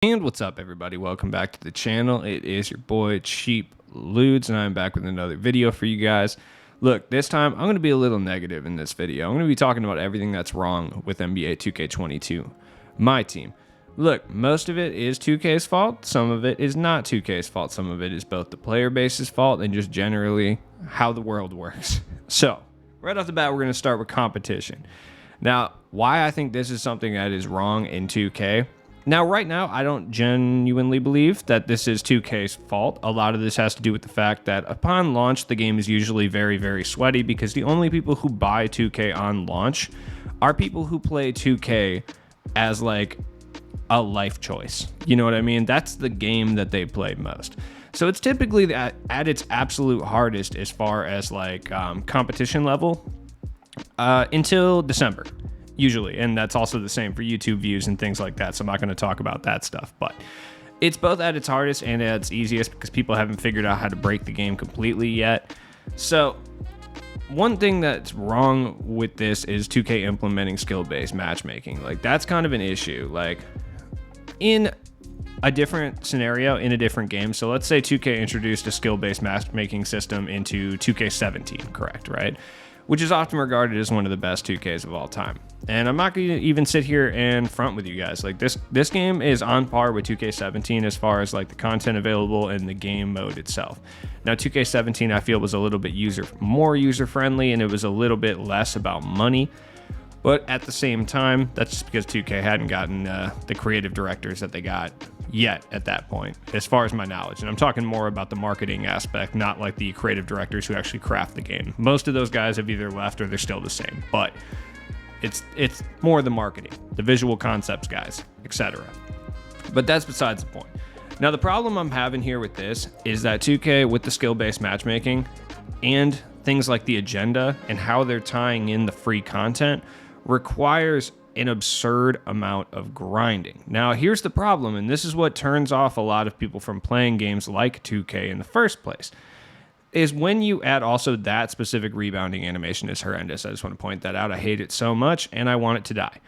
And what's up, everybody? Welcome back to the channel. It is your boy Cheap Ludes, and I'm back with another video for you guys. Look, this time I'm going to be a little negative in this video. I'm going to be talking about everything that's wrong with NBA 2K22, my team. Look, most of it is 2K's fault. Some of it is not 2K's fault. Some of it is both the player base's fault and just generally how the world works. So, right off the bat, we're going to start with competition. Now, why I think this is something that is wrong in 2K. Now, right now, I don't genuinely believe that this is 2K's fault. A lot of this has to do with the fact that upon launch, the game is usually very, very sweaty because the only people who buy 2K on launch are people who play 2K as like a life choice. You know what I mean? That's the game that they play most. So it's typically at its absolute hardest as far as like competition level until December. Usually, and that's also the same for YouTube views and things like that, so I'm not going to talk about that stuff, but it's both at its hardest and at its easiest because people haven't figured out how to break the game completely yet. So one thing that's wrong with this is 2K implementing skill-based matchmaking. Like, that's kind of an issue. Like, in a different scenario, in a different game, so let's say 2K introduced a skill-based matchmaking system into 2K17, correct, right? Which is often regarded as one of the best 2Ks of all time. And I'm not going to even sit here and front with you guys. Like, this game is on par with 2K17 as far as like the content available and the game mode itself. Now, 2K17 I feel was a little bit more user friendly, and it was a little bit less about money. But at the same time, that's just because 2K hadn't gotten the creative directors that they got yet at that point, as far as my knowledge. And I'm talking more about the marketing aspect, not like the creative directors who actually craft the game. Most of those guys have either left or they're still the same, but it's more the marketing, the visual concepts guys, etc. But that's besides the point. Now, the problem I'm having here with this is that 2K, with the skill-based matchmaking and things like the agenda and how they're tying in the free content, requires an absurd amount of grinding. Now, here's the problem, and this is what turns off a lot of people from playing games like 2K in the first place, is when you add also that specific rebounding animation is horrendous. I just want to point that out. I hate it so much, and I want it to die.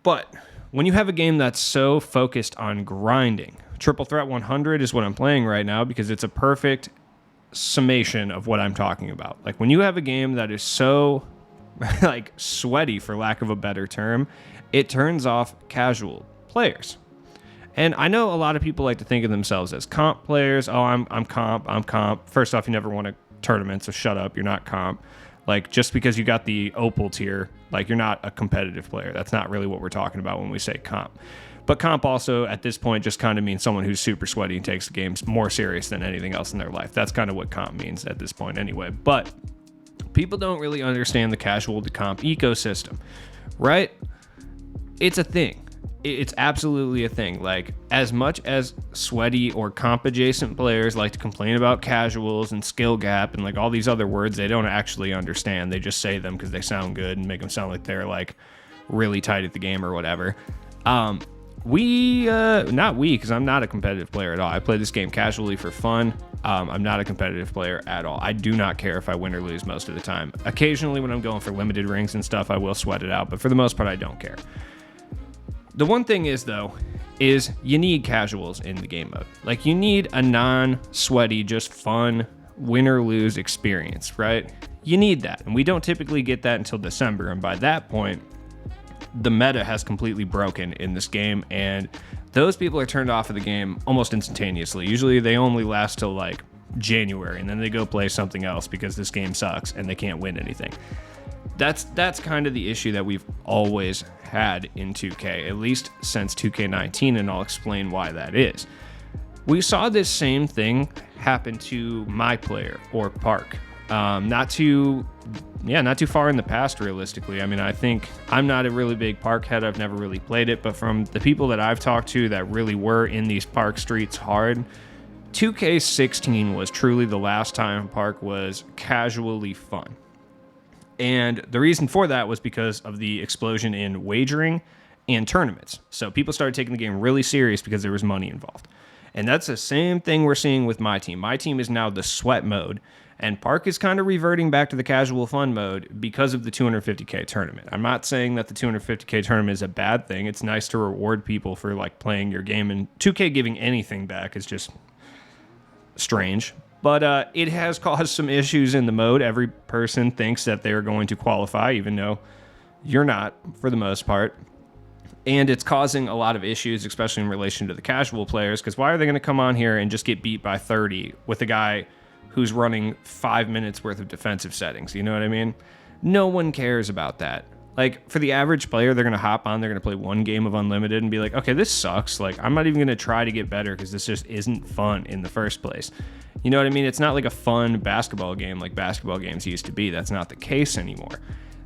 But when you have a game that's so focused on grinding, Triple Threat 100 is what I'm playing right now because it's a perfect summation of what I'm talking about. Like, when you have a game that is so like sweaty, for lack of a better term, it turns off casual players. And I know a lot of people like to think of themselves as comp players. Oh, I'm comp. First off, you never won a tournament, so shut up. You're not comp. Like, just because you got the Opal tier, like, you're not a competitive player. That's not really what we're talking about when we say comp. But comp also, at this point, just kind of means someone who's super sweaty and takes the games more serious than anything else in their life. That's kind of what comp means at this point anyway. But people don't really understand the casual to comp ecosystem, right? It's a thing. It's absolutely a thing. Like, as much as sweaty or comp adjacent players like to complain about casuals and skill gap and like all these other words they don't actually understand, they just say them because they sound good and make them sound like they're like really tight at the game or whatever. Not we, because I'm not a competitive player at all. I play this game casually for fun. I'm not a competitive player at all. I do not care if I win or lose most of the time. Occasionally, when I'm going for limited rings and stuff, I will sweat it out, but for the most part, I don't care. The one thing is, though, is you need casuals in the game mode. Like, you need a non-sweaty, just fun, win or lose experience, right? You need that, and we don't typically get that until December, and by that point, the meta has completely broken in this game, and those people are turned off of the game almost instantaneously. Usually they only last till like January, and then they go play something else because this game sucks and they can't win anything. That's kind of the issue that we've always had in 2K, at least since 2K19, and I'll explain why that is. We saw this same thing happen to my player, or Park. Not too far in the past, realistically. I mean, I think I'm not a really big Park head. I've never really played it, but from the people that I've talked to that really were in these Park streets hard, 2K16 was truly the last time Park was casually fun. And the reason for that was because of the explosion in wagering and tournaments. So people started taking the game really serious because there was money involved. And that's the same thing we're seeing with my team. My team is now the sweat mode, and Park is kind of reverting back to the casual fun mode because of the 250K tournament. I'm not saying that the 250K tournament is a bad thing. It's nice to reward people for like playing your game, and 2K giving anything back is just strange. But it has caused some issues in the mode. Every person thinks that they're going to qualify, even though you're not for the most part. And it's causing a lot of issues, especially in relation to the casual players, because why are they going to come on here and just get beat by 30 with a guy who's running 5 minutes worth of defensive settings? You know what I mean? No one cares about that. Like, for the average player, they're going to hop on, they're going to play one game of Unlimited and be like, okay, this sucks. Like, I'm not even going to try to get better because this just isn't fun in the first place. You know what I mean? It's not like a fun basketball game like basketball games used to be. That's not the case anymore.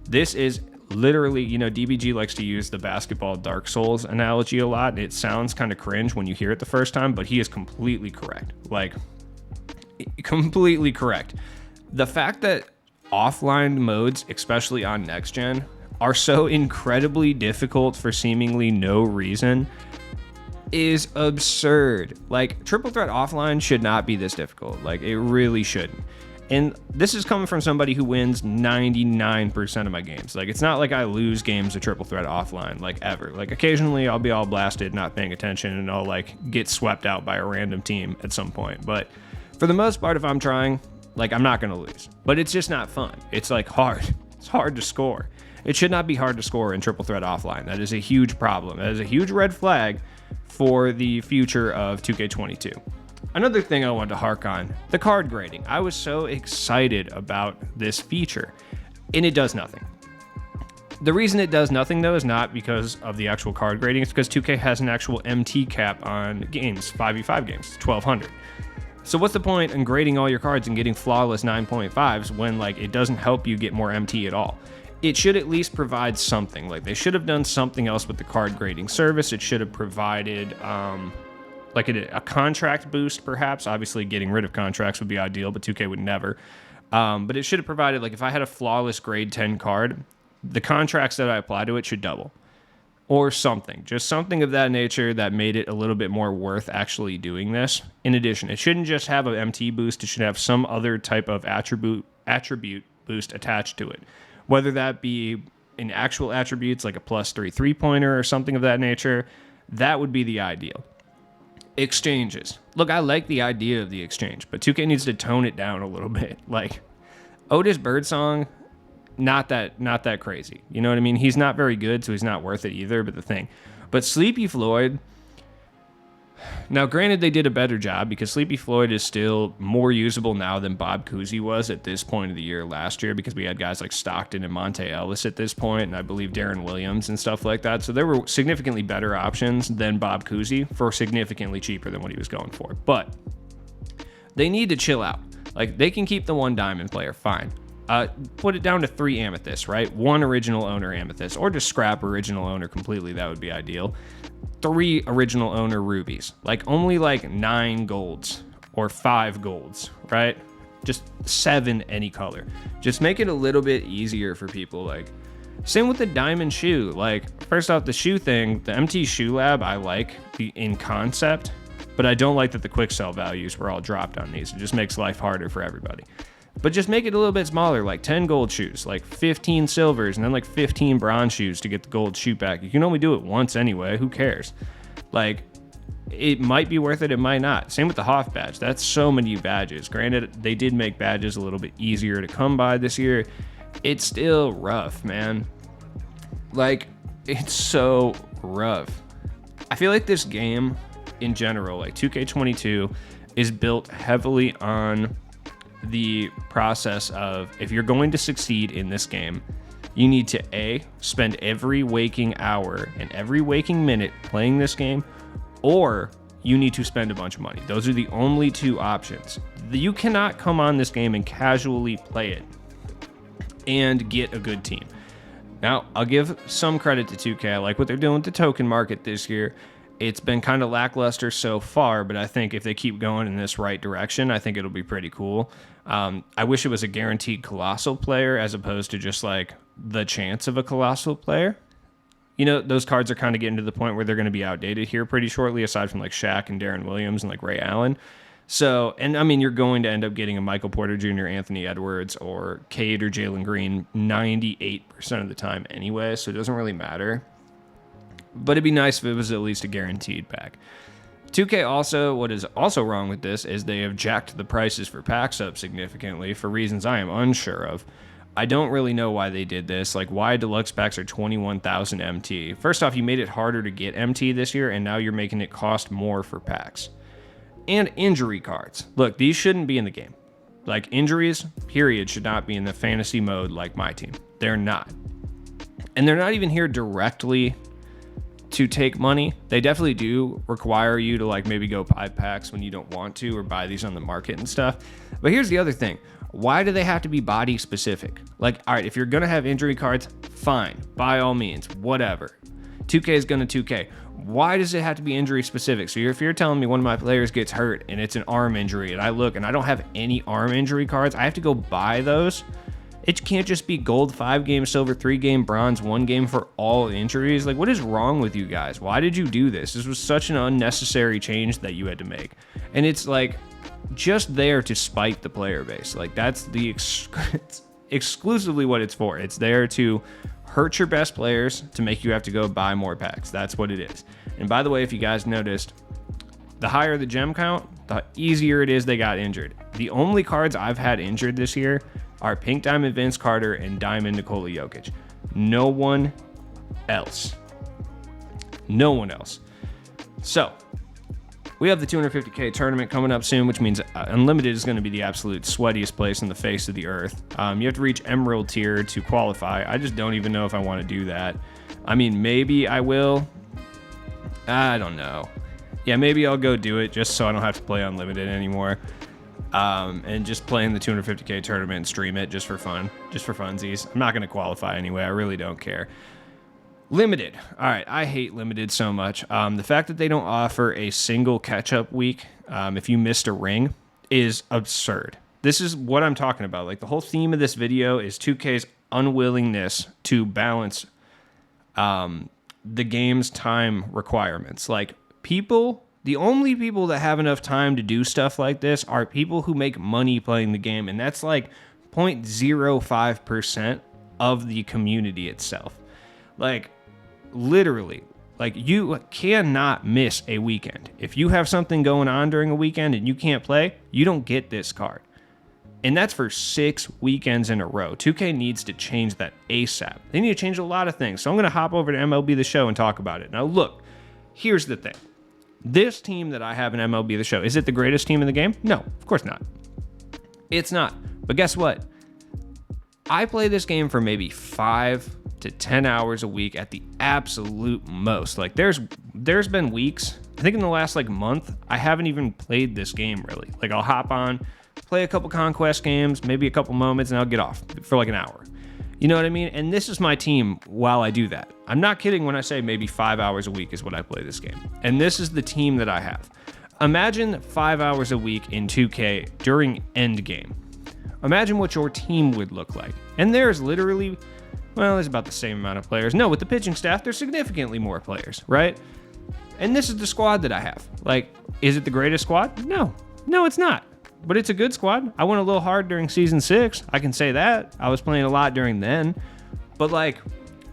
This is literally, you know, DBG likes to use the basketball Dark Souls analogy a lot. And it sounds kind of cringe when you hear it the first time, but he is completely correct. Like, completely correct. The fact that offline modes, especially on next gen, are so incredibly difficult for seemingly no reason is absurd. Like, Triple Threat Offline should not be this difficult. Like, it really shouldn't. And this is coming from somebody who wins 99% of my games. Like, it's not like I lose games of Triple Threat Offline, like, ever. Like, occasionally I'll be all blasted, not paying attention, and I'll, like, get swept out by a random team at some point. But for the most part, if I'm trying, like, I'm not going to lose. But it's just not fun. It's, like, hard. It's hard to score. It should not be hard to score in Triple Threat Offline. That is a huge problem. That is a huge red flag for the future of 2K22. Another thing I wanted to hark on, the card grading. I was so excited about this feature, and it does nothing. The reason it does nothing, though, is not because of the actual card grading. It's because 2K has an actual MT cap on games, 5v5 games, 1200. So what's the point in grading all your cards and getting flawless 9.5s when, like, it doesn't help you get more MT at all? It should at least provide something. Like, they should have done something else with the card grading service. It should have provided like a contract boost, perhaps. Obviously, getting rid of contracts would be ideal, but 2K would never. But it should have provided, like, if I had a flawless grade 10 card, the contracts that I apply to it should double. Or something. Just something of that nature that made it a little bit more worth actually doing this. In addition, it shouldn't just have an MT boost. It should have some other type of attribute boost attached to it. Whether that be in actual attributes like a +3 3-pointer or something of that nature, that would be the ideal. Exchanges. Look, I like the idea of the exchange, but 2K needs to tone it down a little bit. Like, Otis Birdsong, not that crazy. You know what I mean? He's not very good, so he's not worth it either, but Sleepy Floyd, now granted they did a better job because Sleepy Floyd is still more usable now than Bob Cousy was at this point of the year last year, because we had guys like Stockton and Monte Ellis at this point, and I believe Darren Williams and stuff like that. So there were significantly better options than Bob Cousy for significantly cheaper than what he was going for. But they need to chill out. Like, they can keep the 1 diamond player, fine. Put it down to 3 amethysts, right? 1 original owner amethyst, or just scrap original owner completely. That would be ideal. 3 original owner rubies, like only like 9 golds or 5 golds, right? Just 7 any color. Just make it a little bit easier for people. Like, same with the diamond shoe. Like, first off, the shoe thing, the MT Shoe Lab, I like in concept, but I don't like that the quick sell values were all dropped on these. It just makes life harder for everybody. But just make it a little bit smaller, like 10 gold shoes, like 15 silvers, and then like 15 bronze shoes to get the gold shoe back. You can only do it once anyway. Who cares? Like, it might be worth it, it might not. Same with the Hoff badge. That's so many badges. Granted, they did make badges a little bit easier to come by this year. It's still rough, man. Like, it's so rough. I feel like this game in general, like 2K22, is built heavily on the process of, if you're going to succeed in this game, you need to A, spend every waking hour and every waking minute playing this game, or you need to spend a bunch of money. Those are the only 2 options. You cannot come on this game and casually play it and get a good team. Now, I'll give some credit to 2K. I like what they're doing with the token market this year. It's been kind of lackluster so far, but I think if they keep going in this right direction, I think it'll be pretty cool. I wish it was a guaranteed Colossal player as opposed to just like the chance of a Colossal player. you know, those cards are kind of getting to the point where they're going to be outdated here pretty shortly, aside from like Shaq and Darren Williams and like Ray Allen. So, and I mean, you're going to end up getting a Michael Porter Jr., Anthony Edwards, or Cade or Jalen Green 98% of the time anyway, so it doesn't really matter. But it'd be nice if it was at least a guaranteed pack. 2K also, what is also wrong with this is they have jacked the prices for packs up significantly for reasons I am unsure of. I don't really know why they did this, like why deluxe packs are 21,000 MT. First off, you made it harder to get MT this year, and now you're making it cost more for packs. And injury cards. Look, these shouldn't be in the game. Like, injuries, period, should not be in the fantasy mode like my team. They're not. And they're not even here directly to take money. They definitely do require you to like maybe go buy packs when you don't want to, or buy these on the market and stuff. But here's the other thing. Why do they have to be body specific? Like, all right, if you're going to have injury cards, fine, by all means, whatever. 2K is going to 2K. Why does it have to be injury specific? So if you're telling me one of my players gets hurt and it's an arm injury, and I look and I don't have any arm injury cards, I have to go buy those. It can't just be gold 5 game, silver 3 game, bronze 1 game for all injuries. Like, what is wrong with you guys? Why did you do this? This was such an unnecessary change that you had to make. And it's like just there to spite the player base. Like, that's the exclusively what it's for. It's there to hurt your best players, to make you have to go buy more packs. That's what it is. And by the way, if you guys noticed, the higher the gem count, the easier it is they got injured. The only cards I've had injured this year are Pink Diamond Vince Carter and Diamond Nikola Jokic. No one else. No one else. So, we have the 250K tournament coming up soon, which means Unlimited is going to be the absolute sweatiest place on the face of the earth. You have to reach Emerald tier to qualify. I just don't even know if I want to do that. I mean, maybe I will. I don't know. Yeah, maybe I'll go do it just so I don't have to play Unlimited anymore. And just play in the 250K tournament and stream it just for fun, just for funsies. I'm not going to qualify anyway. I really don't care. Limited. All right, I hate Limited so much. The fact that they don't offer a single catch-up week if you missed a ring is absurd. This is what I'm talking about. Like, the whole theme of this video is 2K's unwillingness to balance the game's time requirements. Like, the only people that have enough time to do stuff like this are people who make money playing the game, and that's like 0.05% of the community itself. Like, literally, like, you cannot miss a weekend. If you have something going on during a weekend and you can't play, you don't get this card. And that's for 6 weekends in a row. 2K needs to change that ASAP. They need to change a lot of things. So I'm going to hop over to MLB The Show and talk about it. Now, look, here's the thing. This team that I have in MLB The Show, is it the greatest team in the game? No, of course not. It's not. But guess what? I play this game for maybe 5 to 10 hours a week at the absolute most. Like, there's been weeks, I think in the last like month, I haven't even played this game really. Like, I'll hop on, play a couple Conquest games, maybe a couple moments, and I'll get off for like an hour. You know what I mean? And this is my team while I do that. I'm not kidding when I say maybe 5 hours a week is what I play this game. And this is the team that I have. Imagine 5 hours a week in 2K during endgame. Imagine what your team would look like. And there's literally, well, there's about the same amount of players. No, with the pitching staff, there's significantly more players, right? And this is the squad that I have. Like, is it the greatest squad? No. No, it's not. But it's a good squad. I went a little hard during Season 6. I can say that. I was playing a lot during then. But, like,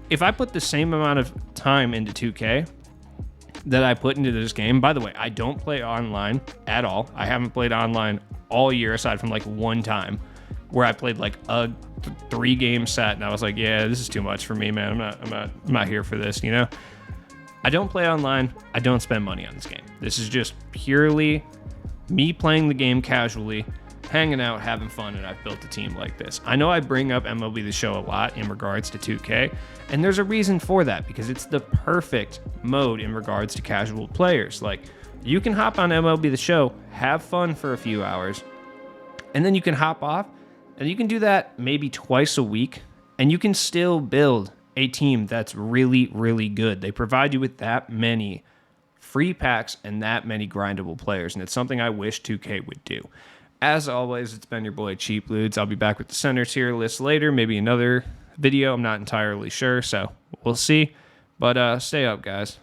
if I put the same amount of time into 2K that I put into this game, by the way, I don't play online at all. I haven't played online all year aside from, like, one time where I played, like, a 3-game set. And I was like, yeah, this is too much for me, man. I'm not here for this, you know? I don't play online. I don't spend money on this game. This is just purely me playing the game casually, hanging out, having fun, and I've built a team like this. I know I bring up MLB The Show a lot in regards to 2K, and there's a reason for that, because it's the perfect mode in regards to casual players. Like, you can hop on MLB The Show, have fun for a few hours, and then you can hop off, and you can do that maybe twice a week, and you can still build a team that's really, really good. They provide you with that many free packs and that many grindable players, and it's something I wish 2K would do. As always, it's been your boy Cheap Ludes. I'll be back with the center tier list later, maybe another video. I'm not entirely sure, so we'll see. But stay up, guys.